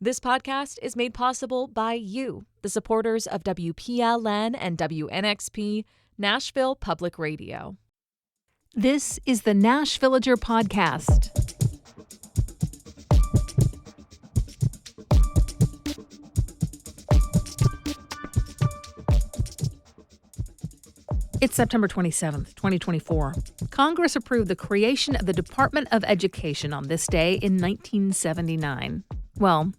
This podcast is made possible by you, the supporters of WPLN and WNXP, Nashville Public Radio. This is the Nashvillager Podcast. It's September 27th, 2024. Congress approved the creation of the Department of Education on this day in 1979. Well,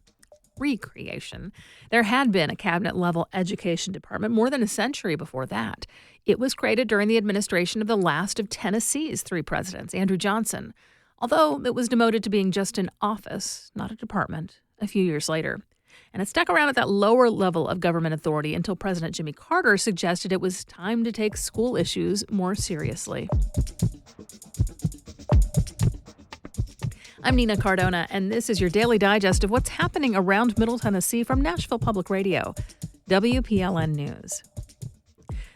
recreation. There had been a cabinet-level education department more than a century before that. It was created during the administration of the last of Tennessee's three presidents, Andrew Johnson, although it was demoted to being just an office, not a department, a few years later. And it stuck around at that lower level of government authority until President Jimmy Carter suggested it was time to take school issues more seriously. I'm Nina Cardona, and this is your daily digest of what's happening around Middle Tennessee from Nashville Public Radio, WPLN News.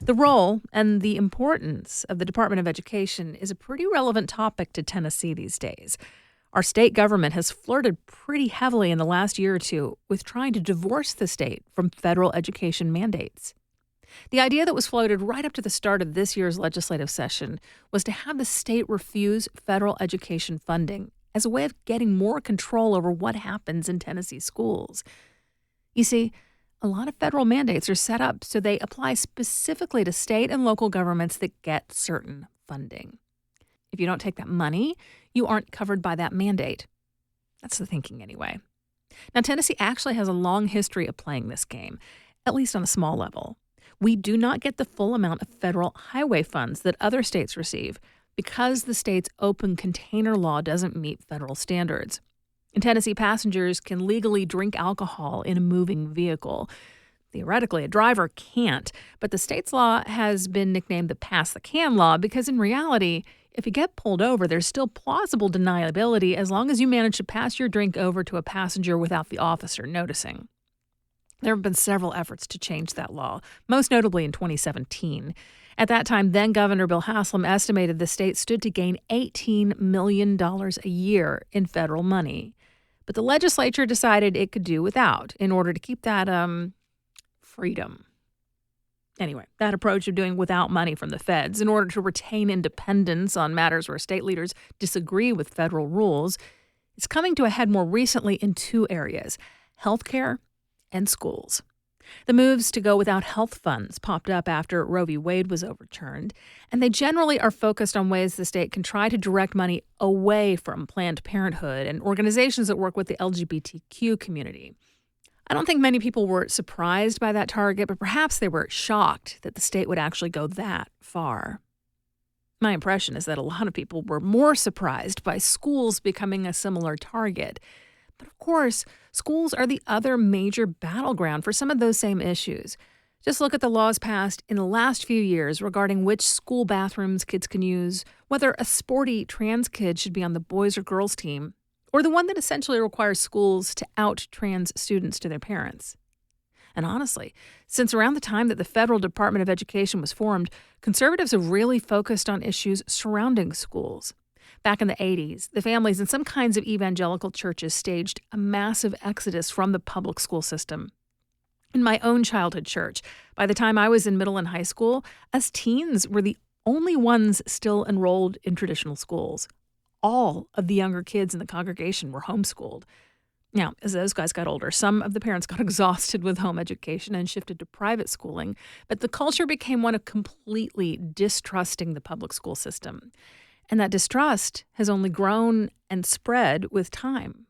The role and the importance of the Department of Education is a pretty relevant topic to Tennessee these days. Our state government has flirted pretty heavily in the last year or two with trying to divorce the state from federal education mandates. The idea that was floated right up to the start of this year's legislative session was to have the state refuse federal education funding as a way of getting more control over what happens in Tennessee schools. You see, a lot of federal mandates are set up so they apply specifically to state and local governments that get certain funding. If you don't take that money, you aren't covered by that mandate. That's the thinking anyway. Now, Tennessee actually has a long history of playing this game, at least on a small level. We do not get the full amount of federal highway funds that other states receive because the state's open container law doesn't meet federal standards. In Tennessee, passengers can legally drink alcohol in a moving vehicle. Theoretically, a driver can't, but the state's law has been nicknamed the pass the can law because in reality, if you get pulled over, there's still plausible deniability as long as you manage to pass your drink over to a passenger without the officer noticing. There have been several efforts to change that law, most notably in 2017. At that time, then Governor Bill Haslam estimated the state stood to gain $18 million a year in federal money. But the legislature decided it could do without in order to keep that, freedom. Anyway, that approach of doing without money from the feds in order to retain independence on matters where state leaders disagree with federal rules is coming to a head more recently in two areas: healthcare and schools. The moves to go without health funds popped up after Roe v. Wade was overturned, and they generally are focused on ways the state can try to direct money away from Planned Parenthood and organizations that work with the LGBTQ community. I don't think many people were surprised by that target, but perhaps they were shocked that the state would actually go that far. My impression is that a lot of people were more surprised by schools becoming a similar target. But of course, schools are the other major battleground for some of those same issues. Just look at the laws passed in the last few years regarding which school bathrooms kids can use, whether a sporty trans kid should be on the boys or girls team, or the one that essentially requires schools to out trans students to their parents. And honestly, since around the time that the Federal Department of Education was formed, conservatives have really focused on issues surrounding schools. Back in the 80s, the families in some kinds of evangelical churches staged a massive exodus from the public school system. In my own childhood church, by the time I was in middle and high school, us teens were the only ones still enrolled in traditional schools. All of the younger kids in the congregation were homeschooled. Now, as those guys got older, some of the parents got exhausted with home education and shifted to private schooling, but the culture became one of completely distrusting the public school system. And that distrust has only grown and spread with time.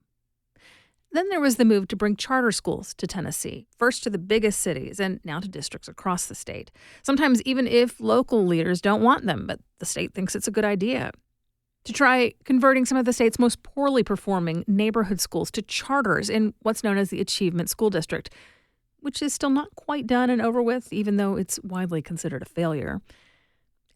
Then there was the move to bring charter schools to Tennessee, first to the biggest cities and now to districts across the state. Sometimes even if local leaders don't want them, but the state thinks it's a good idea. To try converting some of the state's most poorly performing neighborhood schools to charters in what's known as the Achievement School District, which is still not quite done and over with, even though it's widely considered a failure.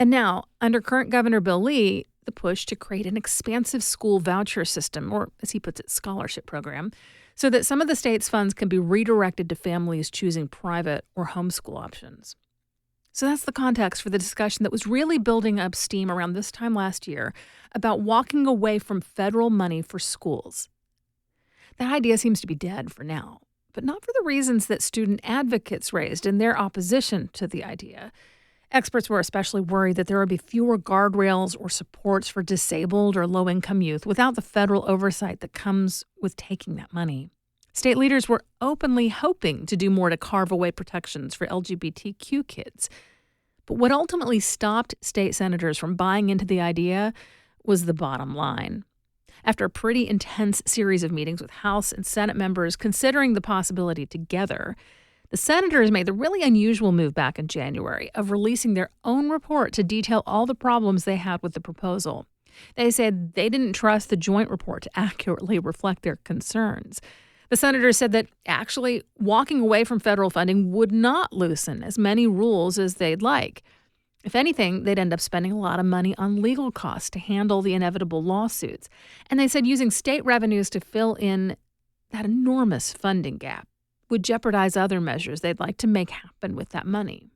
And now, under current Governor Bill Lee, the push to create an expansive school voucher system, or as he puts it, scholarship program, so that some of the state's funds can be redirected to families choosing private or homeschool options. So that's the context for the discussion that was really building up steam around this time last year about walking away from federal money for schools. That idea seems to be dead for now, but not for the reasons that student advocates raised in their opposition to the idea. Experts were especially worried that there would be fewer guardrails or supports for disabled or low-income youth without the federal oversight that comes with taking that money. State leaders were openly hoping to do more to carve away protections for LGBTQ kids. But what ultimately stopped state senators from buying into the idea was the bottom line. After a pretty intense series of meetings with House and Senate members considering the possibility together, the senators made the really unusual move back in January of releasing their own report to detail all the problems they had with the proposal. They said they didn't trust the joint report to accurately reflect their concerns. The senators said that actually walking away from federal funding would not loosen as many rules as they'd like. If anything, they'd end up spending a lot of money on legal costs to handle the inevitable lawsuits. And they said using state revenues to fill in that enormous funding gap would jeopardize other measures they'd like to make happen with that money.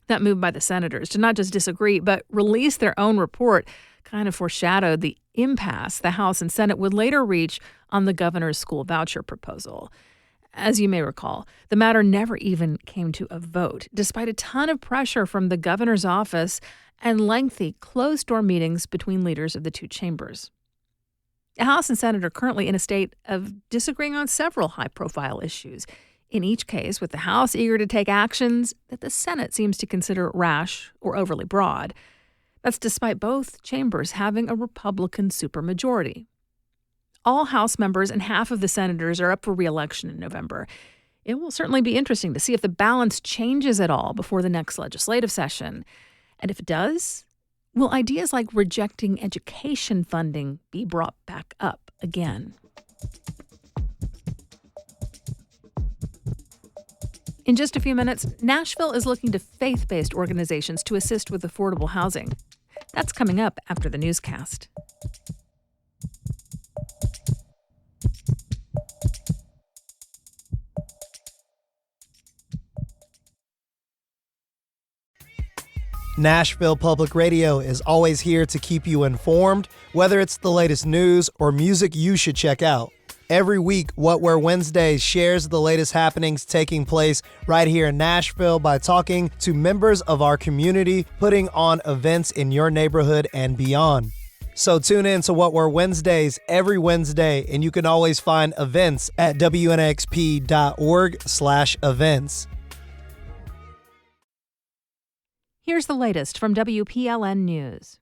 That move by the senators to not just disagree, but release their own report kind of foreshadowed the impasse the House and Senate would later reach on the governor's school voucher proposal. As you may recall, the matter never even came to a vote, despite a ton of pressure from the governor's office and lengthy closed-door meetings between leaders of the two chambers. The House and Senate are currently in a state of disagreeing on several high-profile issues, in each case with the House eager to take actions that the Senate seems to consider rash or overly broad. That's despite both chambers having a Republican supermajority. All House members and half of the senators are up for re-election in November. It will certainly be interesting to see if the balance changes at all before the next legislative session. And if it does, will ideas like rejecting education funding be brought back up again? In just a few minutes, Nashville is looking to faith-based organizations to assist with affordable housing. That's coming up after the newscast. Nashville Public Radio is always here to keep you informed, whether it's the latest news or music you should check out. Every week, What Where Wednesdays shares the latest happenings taking place right here in Nashville by talking to members of our community, putting on events in your neighborhood and beyond. So tune in to What Were Wednesdays every Wednesday, and you can always find events at WNXP.org/events. Here's the latest from WPLN News.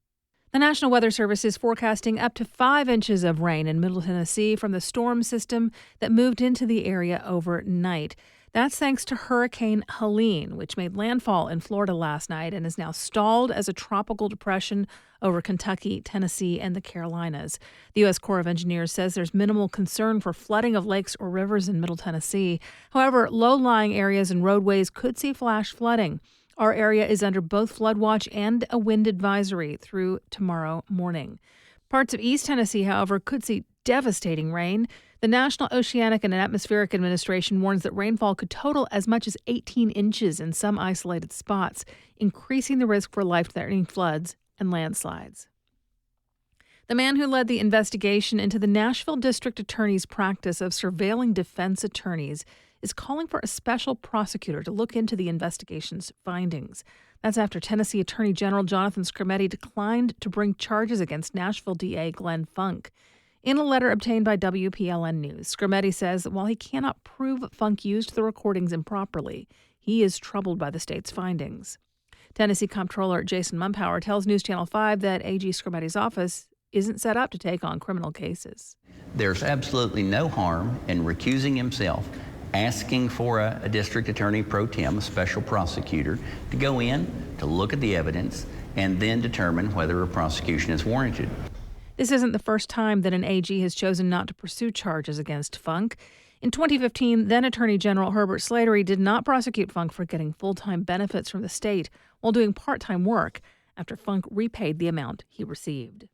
The National Weather Service is forecasting up to 5 inches of rain in Middle Tennessee from the storm system that moved into the area overnight. That's thanks to Hurricane Helene, which made landfall in Florida last night and is now stalled as a tropical depression over Kentucky, Tennessee, and the Carolinas. The U.S. Corps of Engineers says there's minimal concern for flooding of lakes or rivers in Middle Tennessee. However, low-lying areas and roadways could see flash flooding. Our area is under both flood watch and a wind advisory through tomorrow morning. Parts of East Tennessee, however, could see devastating rain. The National Oceanic and Atmospheric Administration warns that rainfall could total as much as 18 inches in some isolated spots, increasing the risk for life-threatening floods and landslides. The man who led the investigation into the Nashville District Attorney's practice of surveilling defense attorneys is calling for a special prosecutor to look into the investigation's findings. That's after Tennessee Attorney General Jonathan Skrmetti declined to bring charges against Nashville DA Glenn Funk. In a letter obtained by WPLN News, Skrmetti says that while he cannot prove Funk used the recordings improperly, he is troubled by the state's findings. Tennessee Comptroller Jason Mumpower tells News Channel 5 that AG Skrmetti's office isn't set up to take on criminal cases. There's absolutely no harm in recusing himself, asking for a district attorney pro tem, a special prosecutor, to go in, to look at the evidence, and then determine whether a prosecution is warranted. This isn't the first time that an AG has chosen not to pursue charges against Funk. In 2015, then Attorney General Herbert Slattery did not prosecute Funk for getting full-time benefits from the state while doing part-time work after Funk repaid the amount he received.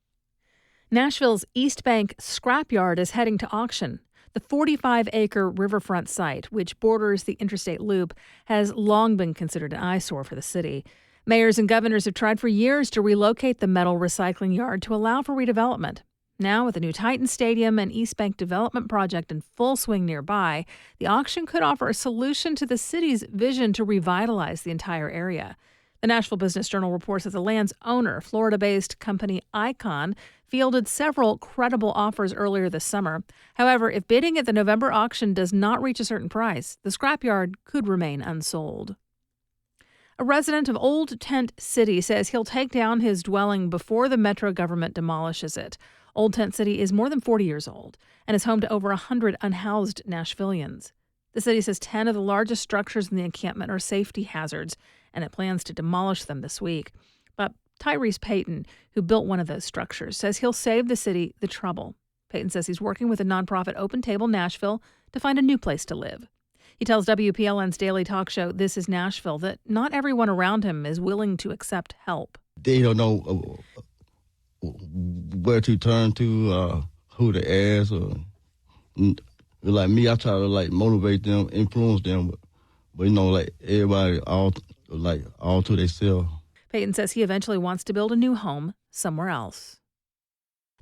Nashville's East Bank Scrapyard is heading to auction. The 45-acre riverfront site, which borders the interstate loop, has long been considered an eyesore for the city. Mayors and governors have tried for years to relocate the metal recycling yard to allow for redevelopment. Now, with the new Titan Stadium and East Bank development project in full swing nearby, the auction could offer a solution to the city's vision to revitalize the entire area. The Nashville Business Journal reports that the land's owner, Florida-based company Iacovone, fielded several credible offers earlier this summer. However, if bidding at the November auction does not reach a certain price, the scrapyard could remain unsold. A resident of Old Tent City says he'll take down his dwelling before the metro government demolishes it. Old Tent City is more than 40 years old and is home to over 100 unhoused Nashvillians. The city says 10 of the largest structures in the encampment are safety hazards, and it plans to demolish them this week. But Tyrese Payton, who built one of those structures, says he'll save the city the trouble. Payton says he's working with the nonprofit Open Table Nashville to find a new place to live. He tells WPLN's daily talk show, This is Nashville, that not everyone around him is willing to accept help. They don't know where to turn to, who to ask. Like me, I try to motivate them, influence them, but everybody all to themselves. Payton says he eventually wants to build a new home somewhere else.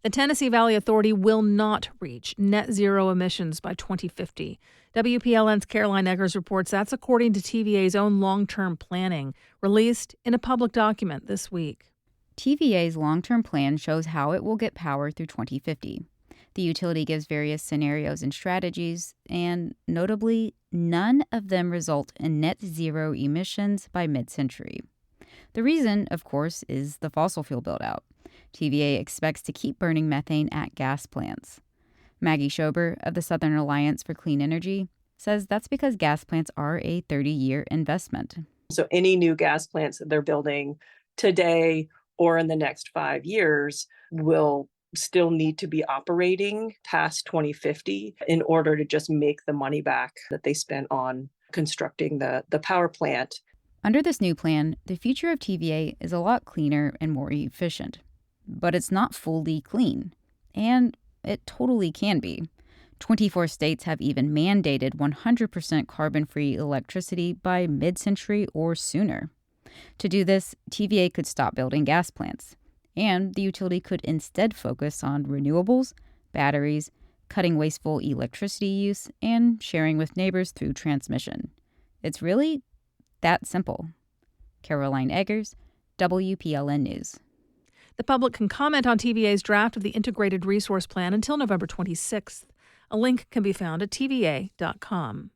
The Tennessee Valley Authority will not reach net zero emissions by 2050. WPLN's Caroline Eggers reports that's according to TVA's own long-term planning, released in a public document this week. TVA's long-term plan shows how it will get power through 2050. The utility gives various scenarios and strategies, and notably, none of them result in net zero emissions by mid-century. The reason, of course, is the fossil fuel build-out. TVA expects to keep burning methane at gas plants. Maggie Schober of the Southern Alliance for Clean Energy says that's because gas plants are a 30-year investment. So any new gas plants that they're building today or in the next 5 years will still need to be operating past 2050 in order to just make the money back that they spent on constructing the power plant. Under this new plan, the future of TVA is a lot cleaner and more efficient. But it's not fully clean. And it totally can be. 24 states have even mandated 100% carbon-free electricity by mid-century or sooner. To do this, TVA could stop building gas plants. And the utility could instead focus on renewables, batteries, cutting wasteful electricity use, and sharing with neighbors through transmission. It's really that simple. Caroline Eggers, WPLN News. The public can comment on TVA's draft of the Integrated Resource Plan until November 26th. A link can be found at TVA.com.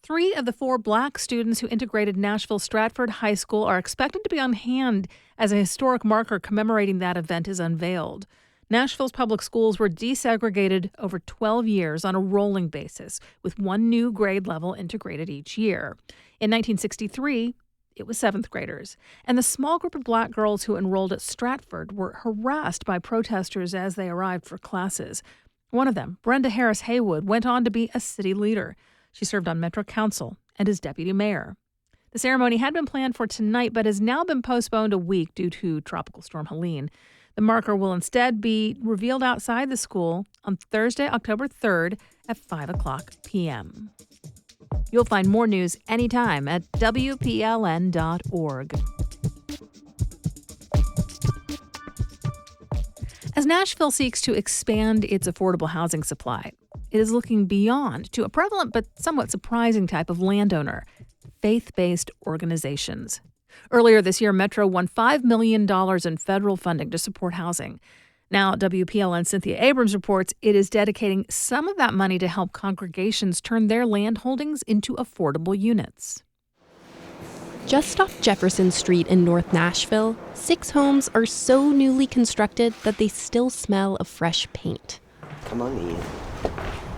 3 of the 4 black students who integrated Nashville Stratford High School are expected to be on hand as a historic marker commemorating that event is unveiled. Nashville's public schools were desegregated over 12 years on a rolling basis, with 1 new grade level integrated each year. In 1963, it was 7th graders, and the small group of black girls who enrolled at Stratford were harassed by protesters as they arrived for classes. One of them, Brenda Harris Haywood, went on to be a city leader. She served on Metro Council and as deputy mayor. The ceremony had been planned for tonight, but has now been postponed a week due to Tropical Storm Helene. The marker will instead be revealed outside the school on Thursday, October 3rd at 5:00 p.m. You'll find more news anytime at WPLN.org. As Nashville seeks to expand its affordable housing supply, it is looking beyond to a prevalent but somewhat surprising type of landowner, faith-based organizations. Earlier this year, Metro won $5 million in federal funding to support housing. Now, WPLN Cynthia Abrams reports it is dedicating some of that money to help congregations turn their land holdings into affordable units. Just off Jefferson Street in North Nashville, 6 homes are so newly constructed that they still smell of fresh paint. Come on in.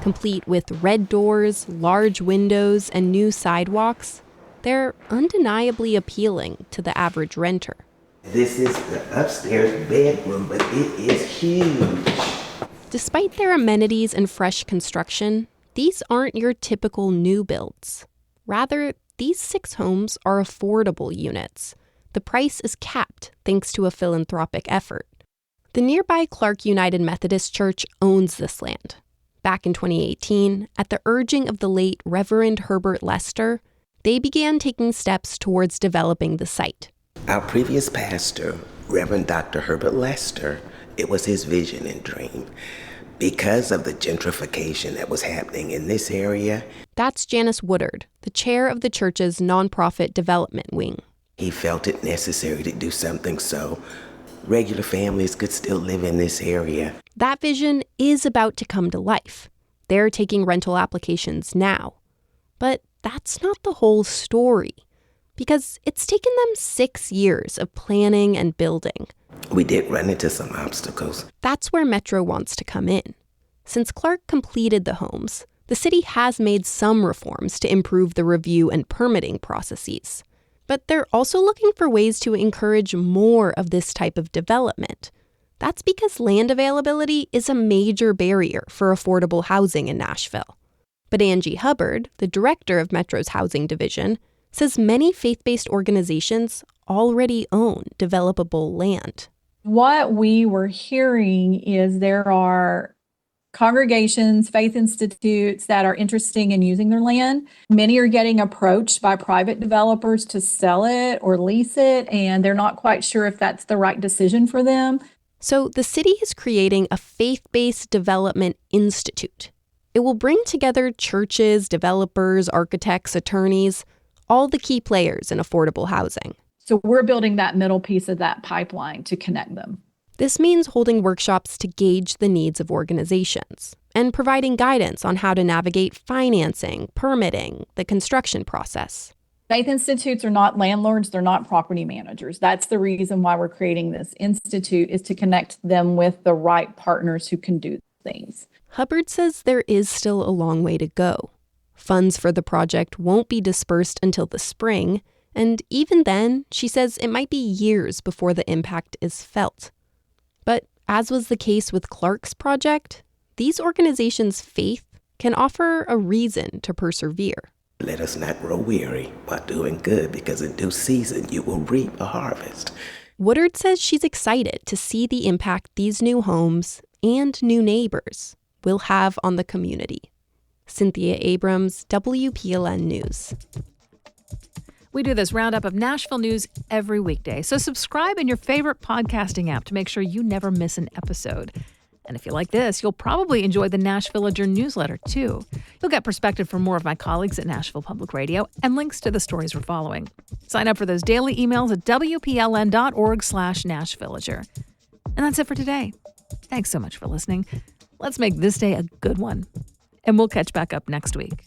Complete with red doors, large windows, and new sidewalks, they're undeniably appealing to the average renter. This is the upstairs bedroom, but it is huge. Despite their amenities and fresh construction, these aren't your typical new builds. Rather, these 6 homes are affordable units. The price is capped thanks to a philanthropic effort. The nearby Clark United Methodist Church owns this land. Back in 2018, at the urging of the late Reverend Herbert Lester, they began taking steps towards developing the site. Our previous pastor, Reverend Dr. Herbert Lester, It was his vision and dream. Because of the gentrification that was happening in this area. That's Janice Woodard, the chair of the church's nonprofit development wing. He felt it necessary to do something so regular families could still live in this area. That vision is about to come to life. They're taking rental applications now. But that's not the whole story, because it's taken them 6 years of planning and building. We did run into some obstacles. That's where Metro wants to come in. Since Clark completed the homes, the city has made some reforms to improve the review and permitting processes. But they're also looking for ways to encourage more of this type of development. That's because land availability is a major barrier for affordable housing in Nashville. But Angie Hubbard, the director of Metro's housing division, says many faith-based organizations already own developable land. What we were hearing is there are congregations, faith institutes that are interested in using their land. Many are getting approached by private developers to sell it or lease it, and they're not quite sure if that's the right decision for them. So the city is creating a faith-based development institute. It will bring together churches, developers, architects, attorneys, all the key players in affordable housing. So we're building that middle piece of that pipeline to connect them. This means holding workshops to gauge the needs of organizations and providing guidance on how to navigate financing, permitting, the construction process. Faith institutes are not landlords, they're not property managers. That's the reason why we're creating this institute, is to connect them with the right partners who can do things. Hubbard says there is still a long way to go. Funds for the project won't be dispersed until the spring, and even then, she says it might be years before the impact is felt. But as was the case with Clark's project, these organizations' faith can offer a reason to persevere. Let us not grow weary while doing good, because in due season you will reap a harvest. Woodard says she's excited to see the impact these new homes and new neighbors will have on the community. Cynthia Abrams, WPLN News. We do this roundup of Nashville news every weekday, so subscribe in your favorite podcasting app to make sure you never miss an episode. And if you like this, you'll probably enjoy the Nashvillager newsletter, too. You'll get perspective from more of my colleagues at Nashville Public Radio and links to the stories we're following. Sign up for those daily emails at WPLN.org/Nashvillager. And that's it for today. Thanks so much for listening. Let's make this day a good one. And we'll catch back up next week.